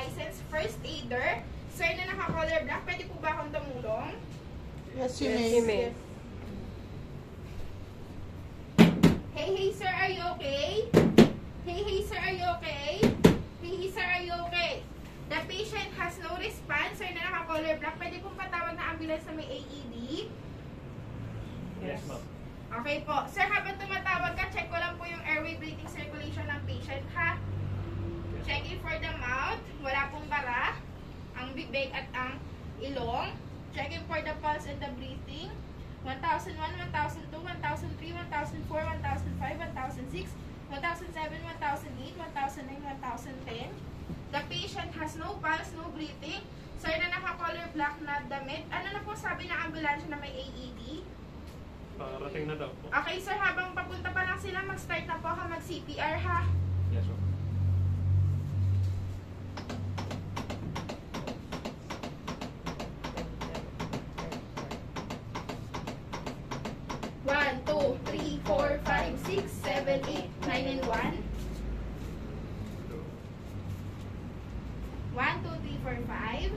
licensed first aider. Sir na naka-color black, pwede po ba akong tumulong? Yes, you may. Hey, sir, are you okay? Hey, sir, are you okay? Hey, sir, are you okay? The patient has no response. Sir na naka-color black, pwede pong patawag na ambulance na may AED? Yes, ma'am. Okay po. Sir, habang tumatawag ka, check ko lang po yung airway breathing circulation ng patient, ha? Checking for the mouth. Wala pong bara. Ang bibig at ang ilong. Checking for the pulse and the breathing. 1001, 1002, 1003, 1004, 1005, 1006, 1007, 1008, 1009, 1010. The patient has no pulse, no breathing. Sir na naka-color black na damit. Ano na po sabi ng ambulansya na may AED? Parating na daw po. Okay, sir, habang papunta pa lang sila, mag-start na po ako mag-CPR, ha? Yes, ma'am. One, two, three, four, five, six, seven, 8, 9, and 1. 1, 2, 3, 4, 5.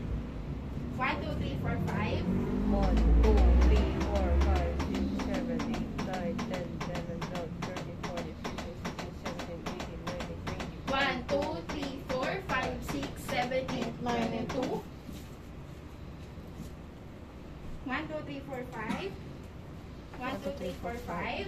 1, 2, 3, 4, 5. 1, 2, 3, 4, 5, 6, 7, 8, 9, 10, 11, 12, 13, 14, 15, 16, 17, 18, 19, 20. 1, 2, 3, 4, 5, 6, 7, 8, 9, and 2. 1, 2, 3, 4, 5. 1, 2, 3, 4, 5.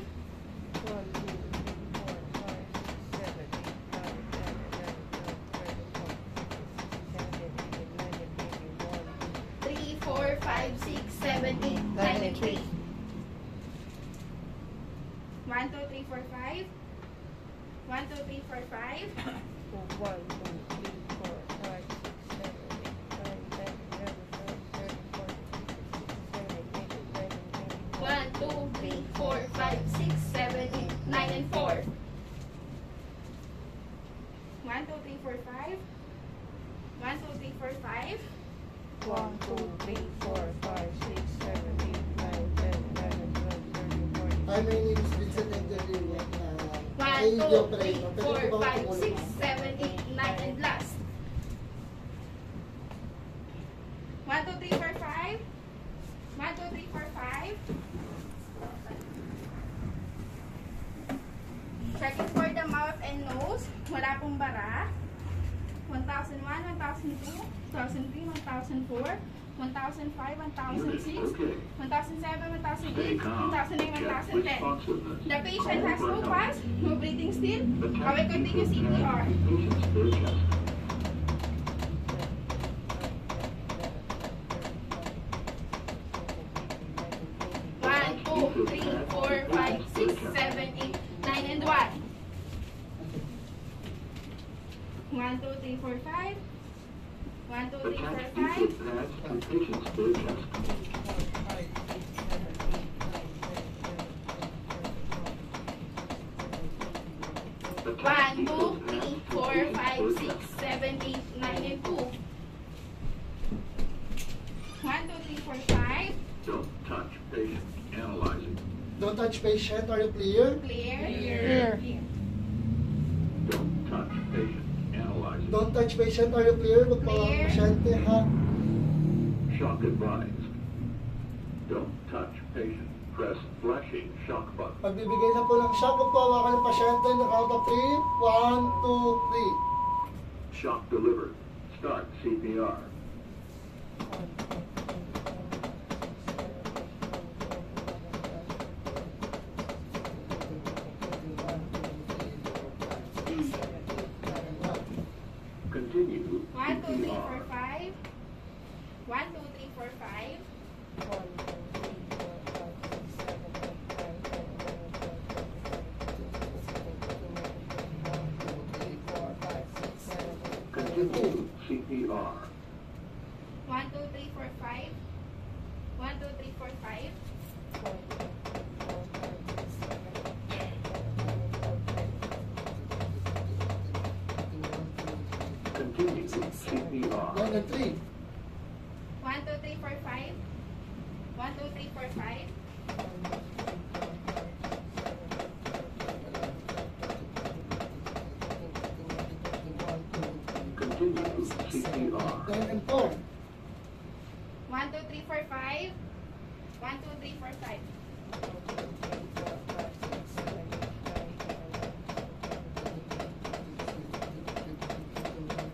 3, 4, 5, 6, 7, 8, 9, and 3. 1, 2, 3, 4, 5. 1, 2, 3, 4, 5. 1, 2, 3, 4, 5, 6, 7, 8, 9, and 4. 1, 2, 3, 4, 5. 1, 2, 3, 4, 5. 1, 2, 3, 4, 5, 6, 7, 8, 9, 10, 11, 12, 13, 14. Hi, my name is Vincent Endelio. 1, 2, 3, 4, 5, 6, 7, 8, 9, and last. 1, 2, 3, 4, 5. 1, 2, 3, 4, 5. Checking for the mouth and nose. Wala pong bara. 1001, 1002, 2003, 1004, 1005, 1006, 1007, 1008, 1009, 1010. The patient has no pulse, no breathing still. I will continue CPR. 1, 2, 3, 4, 5, 6, 7, 8, 9, and 1. 1, 2, 3, 4, 5. 1, 2, 3, 4, 5. 1, 2, 3, 4, 5, 6, 7, 8, 9, and 2. 1, 2, 3, 4, 5. Don't touch patient. Analyzing. Don't touch patient. Are you clear? Clear. Don't touch patient. Analyzing. Don't touch patient. Are you clear? Huwag pa Clear. pasyente, ha? Shock advised. Don't touch patient. Press flashing shock button. Pagbibigay na po ng shock, huwag po hawakan ng pasyente. Count of 3. 1, 2, 3. Shock delivered. Start CPR. Continue 1, 2, 3, 4, CPR. 5. 1, 2, 3, 4, 5. Continue CPR. 1, 2, 3, 4, 5. 1, 2, 3, 4, 5. Continue CPR. 1 and 3. 1, 2, 3, 4, 5. 1, 2, 3, 4, 5. Continue CPR. 10 and 4. 1, 2, 3, 4, 5. 1, 2, 3, 4, 5.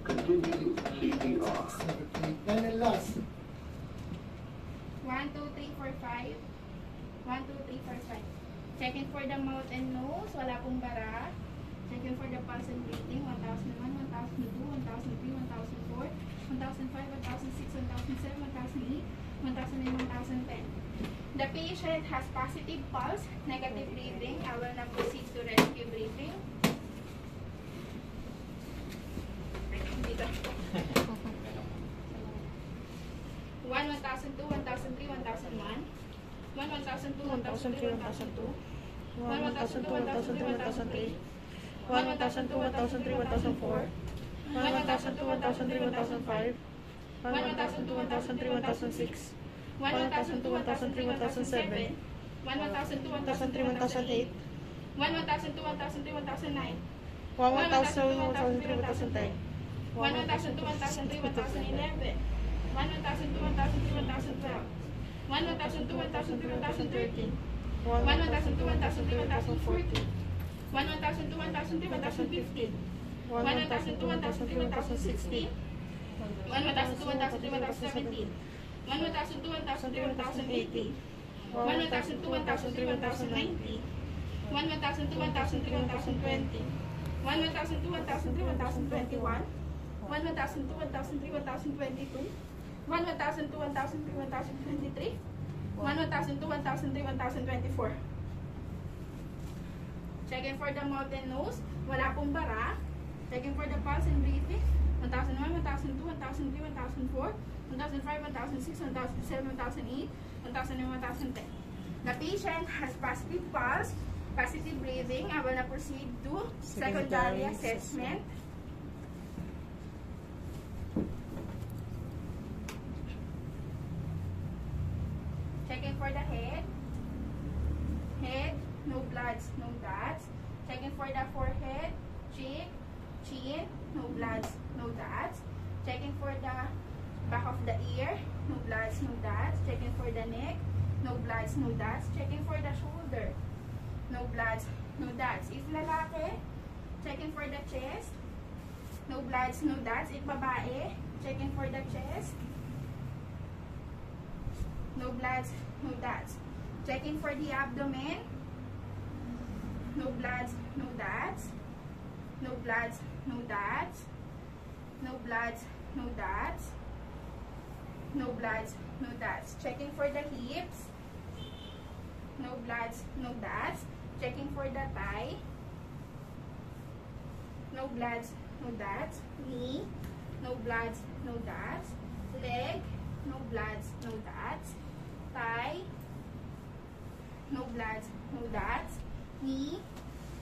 Continue CPR. 10 and last. 1, 2, 3, 4, 5. 1, 2, 3, 4, 5. Checking for the mouth and nose. Wala pong bara. Checking for the pulse and breathing. 1,001, 1,002, 1,003, 1,004, 1,005, 1,006, 1,007, 1,008, 1,009, 1,010. The patient has positive pulse, negative breathing. I will now proceed to rescue breathing. Dito. 1, 1,002, 1,003, 1,001. 1, 1,002, 1,003, 1,002. 1, 1,002, 1,003, 1,003. 1, 1,002, 1,003, 1,004. 1, 1,002, 1,003, 1,005. 1, 1,002, 1,003, 1,006. 1, 1,002, 1,003, 1,007. 1, 1,002, 1,003, 1,008. 1, 1,002, 1,003, 1,009. 1, 1,002, 1,003, 1,010. 1, 1,002, 1,003, 1,011. 1, 1,002, 1,003, 1,012. 1, 1,002, 1,003, 1,013. 1, 1,002, 1,003, 1,014. 1, 1,002, 1,003, 1,015. 1, 1,002, 1,003, 1,016. 1, 1,002, 1,003, 1,017. 1, 1,002, 1,003, 1,018. 1, 1,002, 1,003, 1,019. 1, 1,002, 1,003, 1,020. 1, 1,002, 1,003, 1,021. 1, 1,002, 1,003, 1,022. 1, 1,002, 1,003, 1,023. 1, 1,002, 1,003, 1,024. Checking for the mouth and nose. Wala pong bara. Checking for the pulse and breathing. 1,001, 1,002, 1,003, 1,004, 1,005, 1,006, 1,007, 1,008, 1,009, 1,010. The patient has positive pulse, positive breathing. I will now proceed to secondary assessment. Checking for the head. Head, no bloods, no dots. Checking for the forehead, cheek, chin, no bloods, no dots. Checking for the back of the ear, no bloods, no dots. Checking for the neck, no bloods, no dots. Checking for the shoulder, no bloods, no dots. If lalaki, checking for the chest, no bloods, no dots. If babae, checking for the chest, no bloods, no dots. Checking for the abdomen, no bloods, no dots. No bloods, no dots. No bloods, no dots. No bloods, no dots. Checking for the hips, no bloods, no dots. Checking for the thigh, no bloods, no dots. Knee, no bloods, no dots. Leg, no bloods, no dots. Thigh, no bloods, no dots. Knee,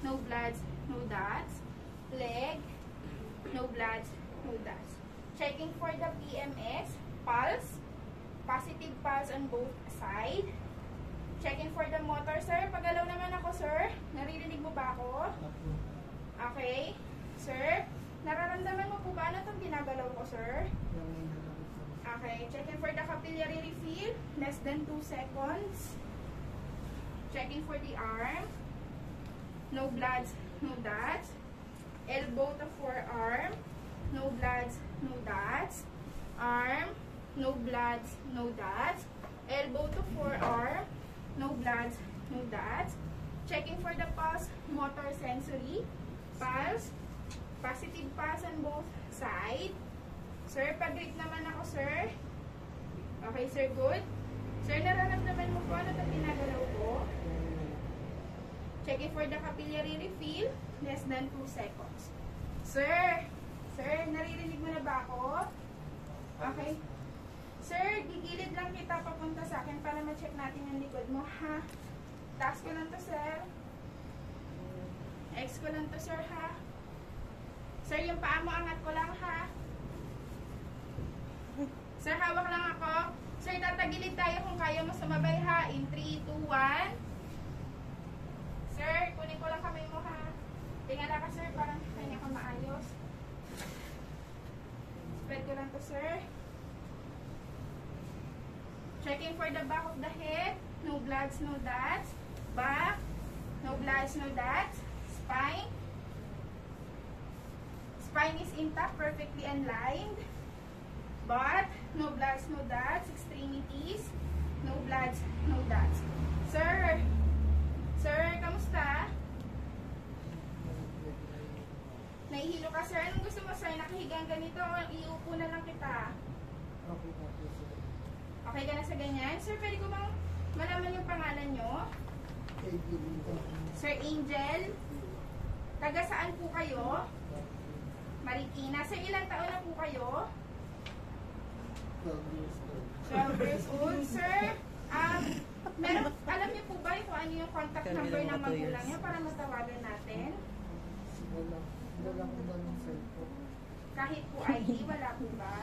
no bloods, no dots. Leg, no bloods, no dots. Checking for the PMS, pulse, positive pulse on both sides. Checking for the motor, sir. Pagalaw naman ako, sir. Naririnig mo ba ako? Okay. Sir, nararamdaman mo po ba ano itong ginagalaw ko, sir? Okay. Checking for the capillary refill, less than 2 seconds. Checking for the arm, no bloods, no dots. Elbow to forearm, no bloods, no dots. Arm, no bloods, no dots. Elbow to forearm, no bloods, no dots. Checking for the pulse, motor sensory. Pulse, positive pulse on both sides. Sir, pag-grip naman ako, sir. Okay, sir, good. Sir, nararamdaman mo po ano itong pinagalaw ko? Checking for the capillary refill, less than 2 seconds. Sir, naririnig mo na ba ako? Okay. Sir, gigilid lang kita papunta sa akin para ma-check natin yung likod mo, ha? Taas ko lang to, sir. X ko lang to, sir, ha? Sir, yung paa mo, angat ko lang, ha? Sir, hawak lang ako. Sir, tatagilid tayo kung kaya mo sumabay, ha? In 3, 2, 1. Sir, kunin ko lang kamay mo, ha? Tingala ka, sir, parang kanya ka maayos. ko lang to, sir. Checking for the back of the head. No bloods, no dots. Back. No bloods, no dots. Spine. Spine is intact, perfectly aligned. Butt. No bloods, no dots. Extremities. No bloods, no dots. Sir. Sir, kamusta? Nahihilo ka, sir. Anong gusto mo, sir? Nakahigang ganito o iupo na lang kita? Okay ka na sa ganyan? Sir, pwede ko bang malaman yung pangalan nyo? Sir Angel? Taga saan po kayo? Marikina. Sir, ilang taon na po kayo? 12 years old. Sir, alam niyo po ba kung ano yung contact number ng magulang niya para matawagan natin? Kahit po ID, wala po ba?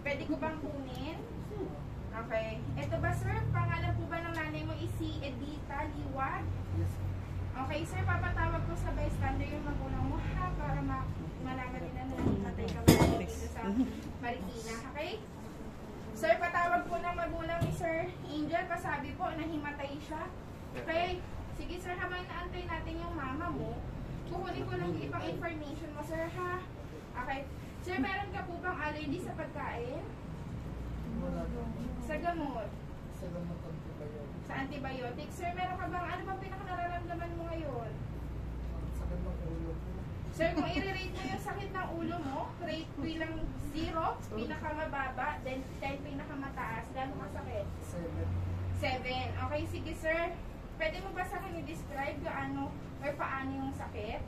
Pwede ko bang kunin? Okay. Ito ba, sir? Pangalan po ba ng nanay mo is si Edita Liwag? Okay, sir. Papatawag ko sa bystander yung magulang mo, ha? Para malaman din na nahimatay ka ba dito sa Marikina. Okay? Sir, patawag po ng magulang ni Sir Angel. Pasabi po, nahimatay siya. Okay? Sige, sir. Habang naantay natin yung mama mo, kukunin ko lang yung ibang information mo, sir, ha? Okay. Sir, meron ka po bang allergy sa pagkain? Sa gamot? Sa antibiotic? Sir, meron ka bang, ano bang pinakanararamdaman mo ngayon? Sir, kung i-rate mo yung sakit ng ulo mo, rate bilang 0, pinakamababa, then 10, pinakamataas. Gano'ng kasakit? 7. Okay, sige, sir. Pwede mo ba sa akin i-describe yung ano or paano yung sakit?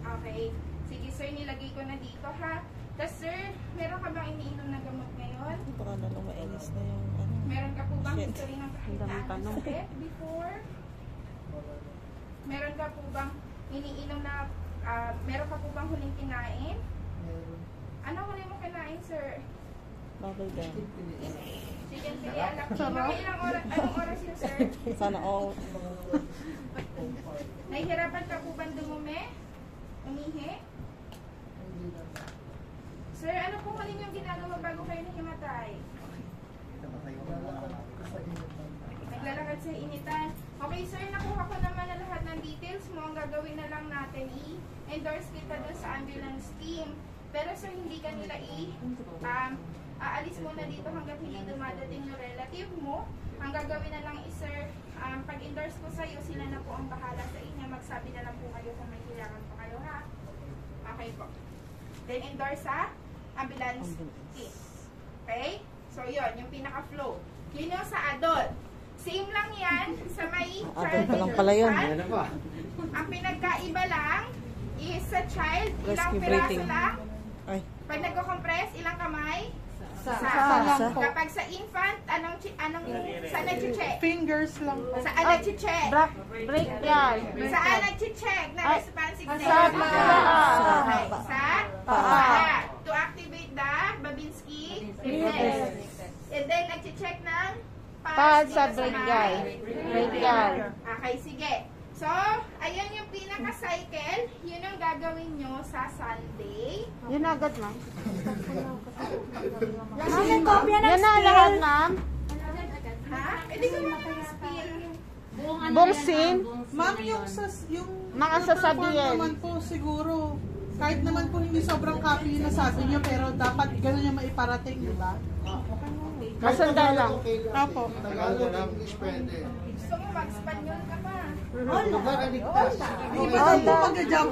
Okay. Sige, sir, nilagay ko na dito, ha? Tapos, sir, meron ka bang iniinom na gamot ngayon? Baka na lang mainis na yung ano. Meron ka po bang history ng kakitaan ng sakit before? Meron ka po bang iniinom na, meron ka po bang huling kinain? Ano huling mo kinain, sir? Bubble gum. Chicken fillet anak. Mga ilang oras, anong oras yun, sir? Sana all. Nahihirapan ka po bang dumumi? Umihi? Sir, ano po huling yung ginagawa bago kayo nahimatay? Naglalakad sa initan. Okay, sir, nakuha ko naman na lahat ng details mo. Ang gagawin na lang natin, i-endorse kita dun sa ambulance team. Pero sir, hindi ka nila aalis mo na dito hanggang hindi dumadating yung relative mo. Ang gagawin na lang is, sir, pag-endorse ko sa'yo, sila na po ang bahala sa inyo. Magsabi na lang po kayo kung may kailangan pa kayo, ha? Okay po. Then, endorse sa ambulance team. Okay? So, yun, yung pinaka-flow. Yun yung sa adult. Same lang yan sa may child pa lang pala yun. infant. Ang pinagkaiba lang is sa child, ilang Rescue piraso breathing. lang. Ay. Pag nagko-compress, ilang kamay? Sa. Kapag sa infant, saan nag-check? Fingers lang po. Saan nag-check? Break yan. Saan nag-check na responsive sa paa. Okay. Sa paa. To activate the Babinski reflex. And then, nag-check ng Pad sa dito brachial. may- Brachial. Okay, sige. So, ayan yung pinaka-cycle. Yun ang gagawin nyo sa Sunday. Yun agad, ma'am. Yan kopya ng Yan na lahat, ma'am. Ha? Pwede ko mag-spill. Buong scene. Ma'am, yung Mga sasabihin. naman po siguro, kahit naman po hindi sobrang copy na sabi niyo, pero dapat gano'n yung maiparating, di ba? Masanda lang. Apo. Tagalog, English, pwede. Gusto mo mag-Spanyol ka pa. Lugar, aligtas. Iba lang po mag-jump